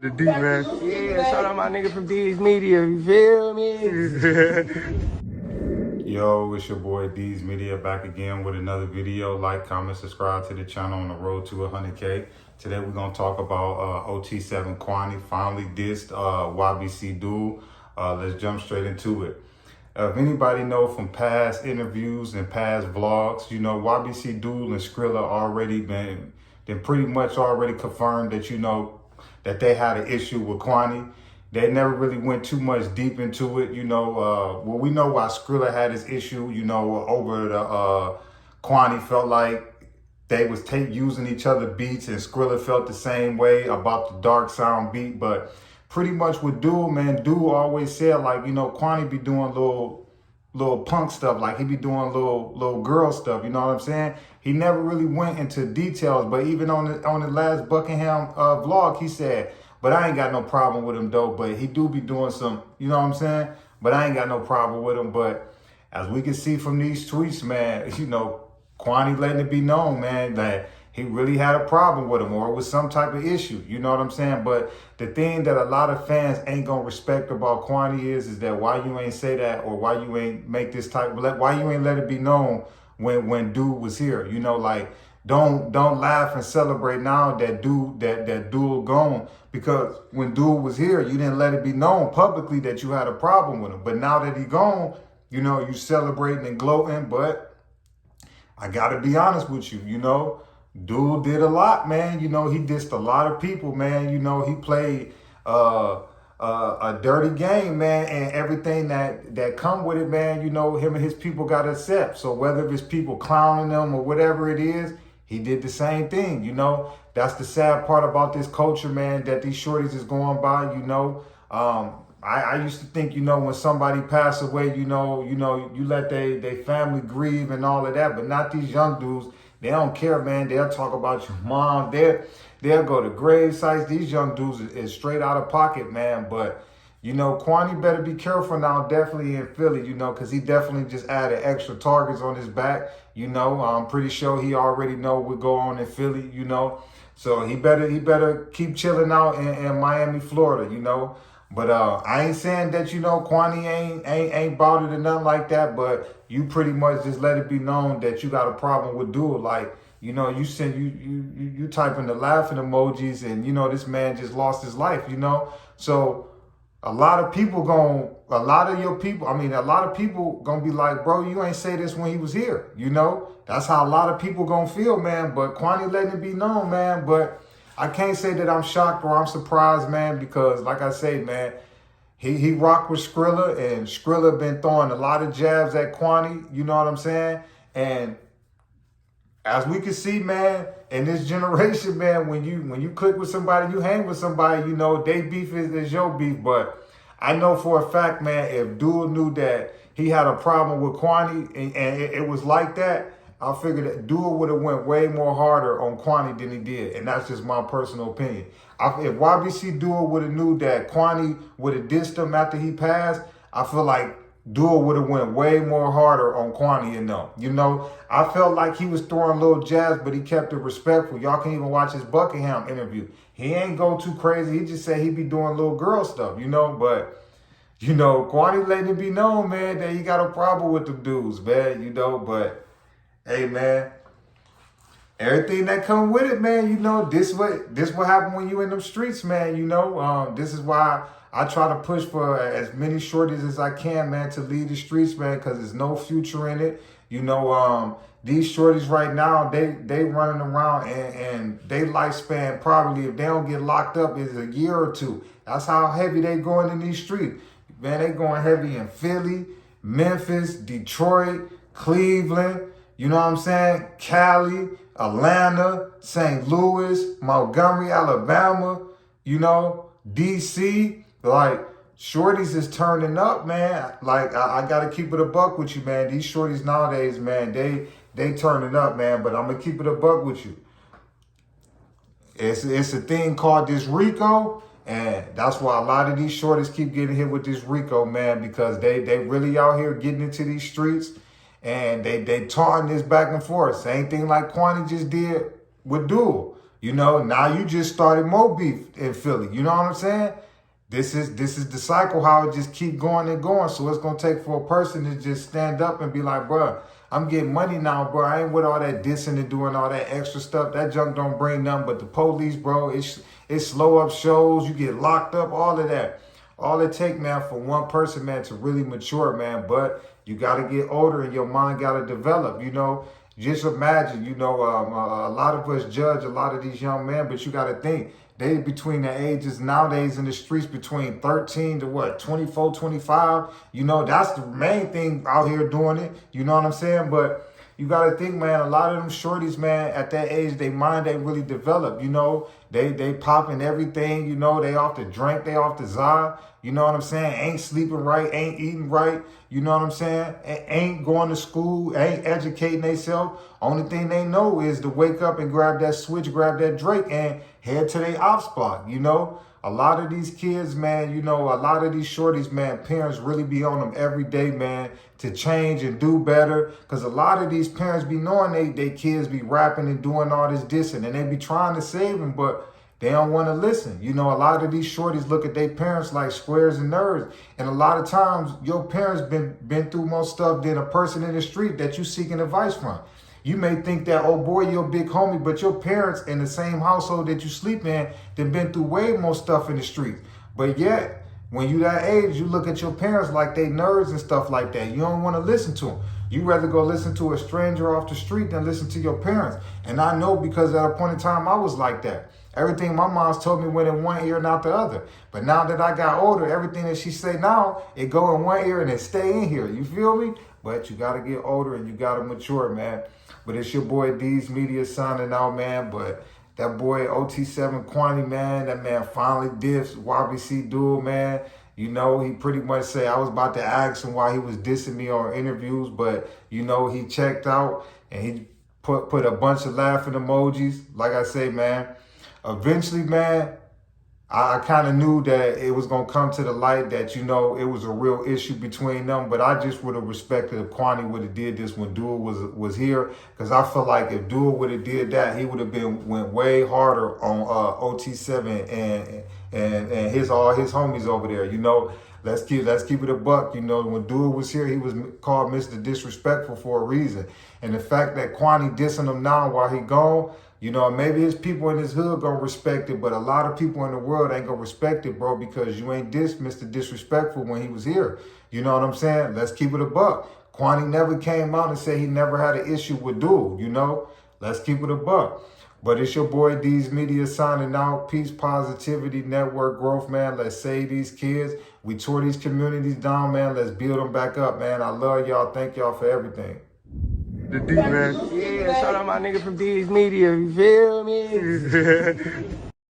The D, man. Yeah, shout out my nigga from D's Media, you feel me? Yo, it's your boy D's Media back again with another video. Like, comment, subscribe to the channel on the road to 100K. Today we're going to talk about OT7 Quanny finally dissed YBC duel. Let's jump straight into it. If anybody know from past interviews and past vlogs, you know, YBC duel and Skrilla already been pretty much already confirmed that, you know, that they had an issue with Quanny. They never really went too much deep into it, you know. Well, we know why Skrilla had his issue, you know, over the Quanny felt like they was using each other beats, and Skrilla felt the same way about the dark sound beat. But pretty much with Duel, man, Duel always said, like, you know, Quanny be doing little punk stuff, like he be doing little girl stuff, you know what I'm saying? He never really went into details, but even on the last Buckingham vlog, he said, but I ain't got no problem with him though, but he do be doing some, you know what I'm saying? But I ain't got no problem with him. But as we can see from these tweets, man, you know, Quanny letting it be known, man, that he really had a problem with him, or it was some type of issue, you know what I'm saying? But the thing that a lot of fans ain't gonna respect about Quanny is that why you ain't say that, or why you ain't make this type, why you ain't let it be known when Dude was here, you know, like, don't laugh and celebrate now that Dude gone, because when Dude was here, you didn't let it be known publicly that you had a problem with him. But now that he gone, you know, you celebrating and gloating. But I gotta be honest with you, you know, Dude did a lot, man. You know, he dissed a lot of people, man. You know, he played a dirty game, man, and everything that come with it, man. You know, him and his people got to accept. So whether it's people clowning them or whatever it is, he did the same thing. You know, that's the sad part about this culture, man, that these shorties is going by. You know, I used to think, you know, when somebody passed away, you let they family grieve and all of that, but not these young dudes. They don't care, man. They'll talk about your mom. They'll go to grave sites. These young dudes is straight out of pocket, man. But, you know, Quanny better be careful now, definitely in Philly, you know, because he definitely just added extra targets on his back. You know, I'm pretty sure he already know what go on in Philly, you know. So he better keep chilling out in Miami, Florida, you know. But I ain't saying that, you know, Quanny ain't about it or nothing like that, but you pretty much just let it be known that you got a problem with Duel. Like, you know, you send you typing the laughing emojis, and you know this man just lost his life, you know. So a lot of people gonna be like, bro, you ain't say this when he was here, you know. That's how a lot of people gonna feel, man. But Quanny letting it be known, man. But I can't say that I'm shocked or I'm surprised, man, because like I say, man, he rocked with Skrilla, and Skrilla been throwing a lot of jabs at Quanny, you know what I'm saying? And as we can see, man, in this generation, man, when you click with somebody, you hang with somebody, you know, they beef is your beef. But I know for a fact, man, if Duel knew that he had a problem with Quanny and it was like that, I figured that Duel would have went way more harder on Quanny than he did. And that's just my personal opinion. If YBC Duel would have knew that Quanny would have dissed him after he passed, I feel like Duel would have went way more harder on Quanny and them. You know, I felt like he was throwing little jabs, but he kept it respectful. Y'all can even watch his Buckingham interview. He ain't go too crazy. He just said he be doing little girl stuff, you know. But, you know, Quanny letting it be known, man, that he got a problem with them dudes, man, you know. But hey, man, everything that come with it, man, you know, this what happen when you in them streets, man, you know. This is why I try to push for as many shorties as I can, man, to lead the streets, man, because there's no future in it. You know, these shorties right now, they running around, and they lifespan probably, if they don't get locked up, is a year or two. That's how heavy they going in these streets. Man, they going heavy in Philly, Memphis, Detroit, Cleveland, you know what I'm saying? Cali, Atlanta, St. Louis, Montgomery, Alabama, you know, DC. Like, shorties is turning up, man. Like, I got to keep it a buck with you, man. These shorties nowadays, man, they turning up, man. But I'm going to keep it a buck with you. It's a thing called this Rico. And that's why a lot of these shorties keep getting hit with this Rico, man, because they really out here getting into these streets. And they taunting this back and forth. Same thing like Quanny just did with Duel. You know, now you just started more beef in Philly. You know what I'm saying? This is the cycle, how it just keep going and going. So it's going to take for a person to just stand up and be like, bruh, I'm getting money now, bro. I ain't with all that dissing and doing all that extra stuff. That junk don't bring nothing but the police, bro. It slow up shows. You get locked up, all of that. All it take, man, for one person, man, to really mature, man. But you got to get older and your mind got to develop, you know. Just imagine, you know, a lot of us judge a lot of these young men, but you got to think, they between the ages nowadays in the streets between 13 to what, 24, 25. You know, that's the main thing out here doing it. You know what I'm saying? But you got to think, man, a lot of them shorties, man, at that age, they mind ain't really developed. You know, they popping everything. You know, they off the drink, they off the za. You know what I'm saying? Ain't sleeping right, ain't eating right. You know what I'm saying? Ain't going to school, ain't educating themselves. Only thing they know is to wake up and grab that switch, grab that Drake, and head to their op spot. You know, a lot of these kids, man, you know, a lot of these shorties, man, parents really be on them every day, man, to change and do better. Because a lot of these parents be knowing they kids be rapping and doing all this dissing, and they be trying to save them, but they don't want to listen. You know, a lot of these shorties look at their parents like squares and nerds. And a lot of times your parents been through more stuff than a person in the street that you seeking advice from. You may think that, oh boy, you're a big homie, but your parents in the same household that you sleep in, they've been through way more stuff in the street. But yet, when you that age, you look at your parents like they nerds and stuff like that. You don't want to listen to them. You rather go listen to a stranger off the street than listen to your parents. And I know because at a point in time, I was like that. Everything my mom's told me went in one ear and out the other. But now that I got older, everything that she say now, it go in one ear and it stay in here. You feel me? But you got to get older and you got to mature, man. But it's your boy DISS Media signing out, man. But that boy OT7 Quanny, man, that man finally dissed YBC duel, man. You know, he pretty much say, I was about to ask him why he was dissing me on interviews, but, you know, he checked out and he put a bunch of laughing emojis. Like I say, man, eventually, man, I kind of knew that it was going to come to the light that, you know, it was a real issue between them. But I just would have respected if Quanny would have did this when Duel was here. Because I feel like if Duel would have did that, he would have went way harder on OT7 and all his homies over there. You know, let's keep it a buck. You know, when Duel was here, he was called Mr. Disrespectful for a reason. And the fact that Quanny dissing him now while he gone, you know, maybe his people in his hood gonna respect it, but a lot of people in the world ain't gonna respect it, bro, because you ain't dissed Mr. Disrespectful when he was here. You know what I'm saying? Let's keep it a buck. Quanny never came out and said he never had an issue with Duel, you know? Let's keep it a buck. But it's your boy DISS Media signing out. Peace, positivity, network growth, man. Let's save these kids. We tore these communities down, man. Let's build them back up, man. I love y'all. Thank y'all for everything. The D, man. Yeah, shout out my nigga from DISS Media, you feel me?